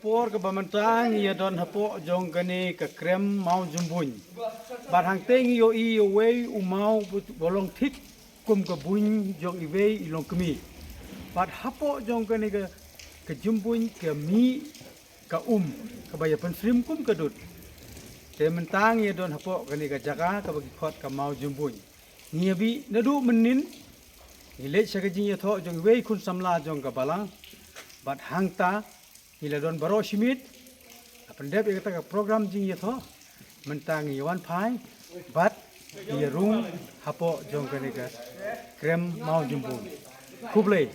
Por ke bamantang ia don hapoh jong kene ke krem mau jumbun. Bar hang teng yo I yo wei u mau bolong thik kum ke bun jong I wei I long kemi. Bar hapoh jong kene ke jumbun ke mi ke ke baya pensrim kum ke dut. Te mentang ia don hapoh kene ke jaga ke bagi khot ke mau jumbun. Ngia bi nadu menin ile sakajing ya tho jong wei kun samla jong ke balang. Bat hang ta ila don baro simit apandep ia kata program jing ia tho mentang iwan pai bat ia rung hapoh jong kene ke krem mau jumbun kublai.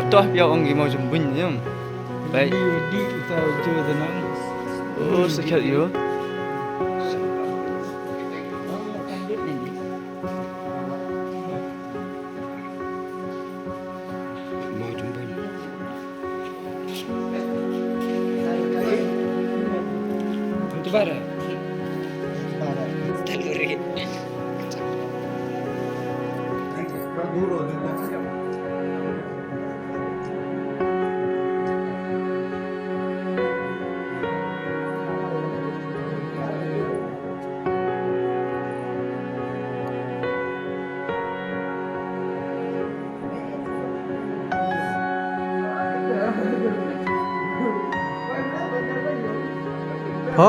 Toh biar orang mau jumbun je. Baik. Di kita je tenang. Oh, sekiat yo. Mau jumbun. Itu bara. Taluri. Ha.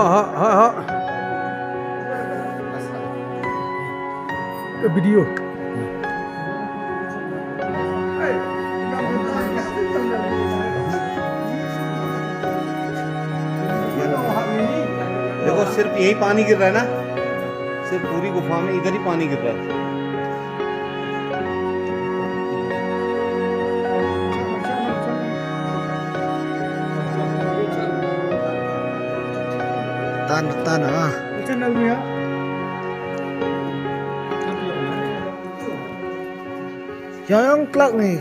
Video. देखो सिर्फ यही पानी गिर रहा है ना, सिर्फ पूरी गुफा में इधर ही पानी गिर रहा है। Tan ah. Macam mana ya? Yang klak ni.